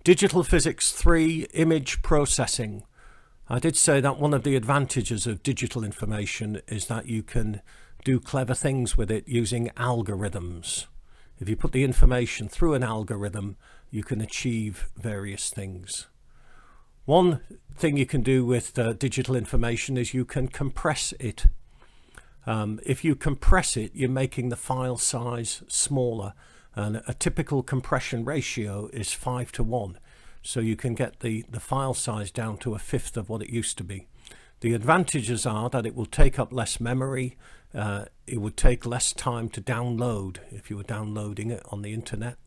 Digital Physics 3 image processing. I did say that one of the advantages of digital information is that you can do clever things with it using algorithms. If you put the information through an algorithm, you can achieve various things. One thing you can do with digital information is you can compress it. If you compress it, you're making the file size smaller, and a typical compression ratio is 5:1. So you can get the file size down to 1/5 of what it used to be. The advantages are that it will take up less memory, it would take less time to download if you were downloading it on the internet.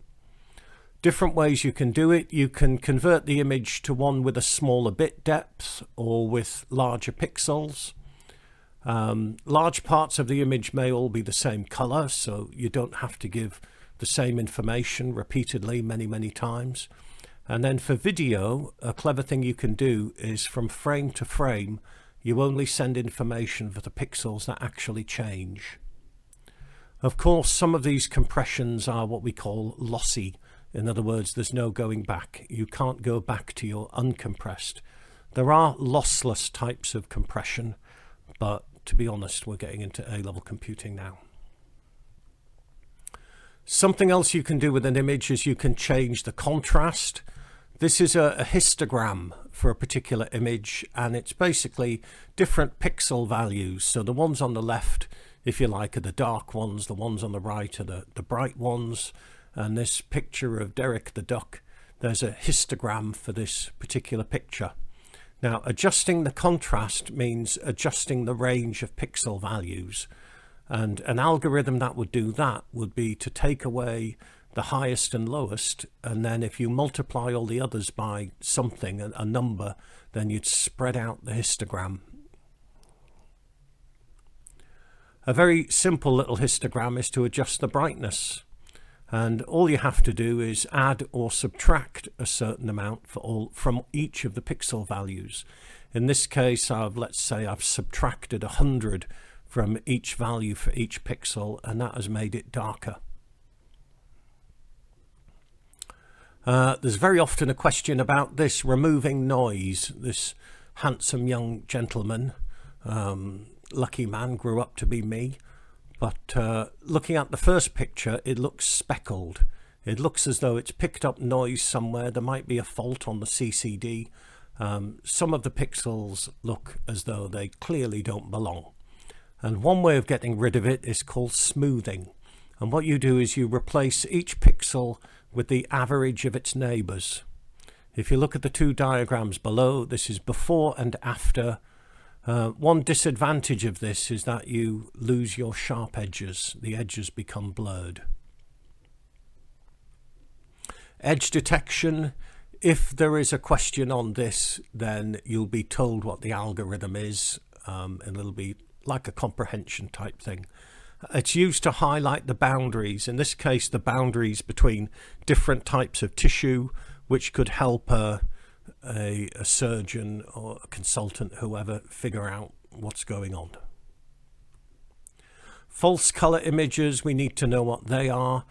Different ways you can do it. You can convert the image to one with a smaller bit depth or with larger pixels. Large parts of the image may all be the same color, so you don't have to give the same information repeatedly many times. And then for video, a clever thing you can do is from frame to frame, you only send information for the pixels that actually change. Of course, some of these compressions are what we call lossy. In other words, there's no going back. You can't go back to your uncompressed. There are lossless types of compression, but to be honest, we're getting into A-level computing now. Something else you can do with an image is you can change the contrast. This is a histogram for a particular image, and it's basically different pixel values. So the ones on the left, if you like, are the dark ones, the ones on the right are the bright ones. And this picture of Derek the duck, there's a histogram for this particular picture. Now, adjusting the contrast means adjusting the range of pixel values. And an algorithm that would do that would be to take away the highest and lowest, and then if you multiply all the others by something, a number, then you'd spread out the histogram. A very simple little histogram is to adjust the brightness, and all you have to do is add or subtract a certain amount from each of the pixel values. In this case, let's say I've subtracted 100 from each value for each pixel, and that has made it darker. There's very often a question about this removing noise. This handsome young gentleman, lucky man, grew up to be me, but looking at the first picture, it looks speckled. It looks as though it's picked up noise somewhere. There might be a fault on the CCD. Some of the pixels look as though they clearly don't belong. And one way of getting rid of it is called smoothing. And what you do is you replace each pixel with the average of its neighbors. If you look at the two diagrams below, this is before and after. One disadvantage of this is that you lose your sharp edges. The edges become blurred. Edge detection. If there is a question on this, then you'll be told what the algorithm is, and it'll be like a comprehension type thing. It's used to highlight the boundaries, in this case the boundaries between different types of tissue, which could help a surgeon or a consultant, whoever, figure out what's going on. False color images, we need to know what they are.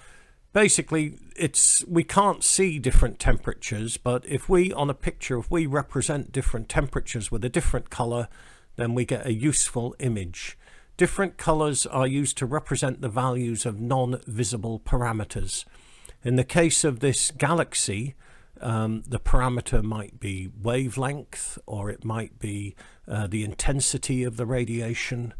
Basically, we can't see different temperatures, but if we, on a picture, if we represent different temperatures with a different color, then we get a useful image. Different colors are used to represent the values of non-visible parameters. In the case of this galaxy, the parameter might be wavelength, or it might be the intensity of the radiation,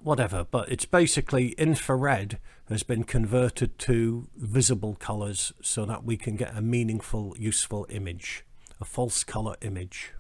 whatever. But it's basically infrared has been converted to visible colors so that we can get a meaningful, useful image, a false color image.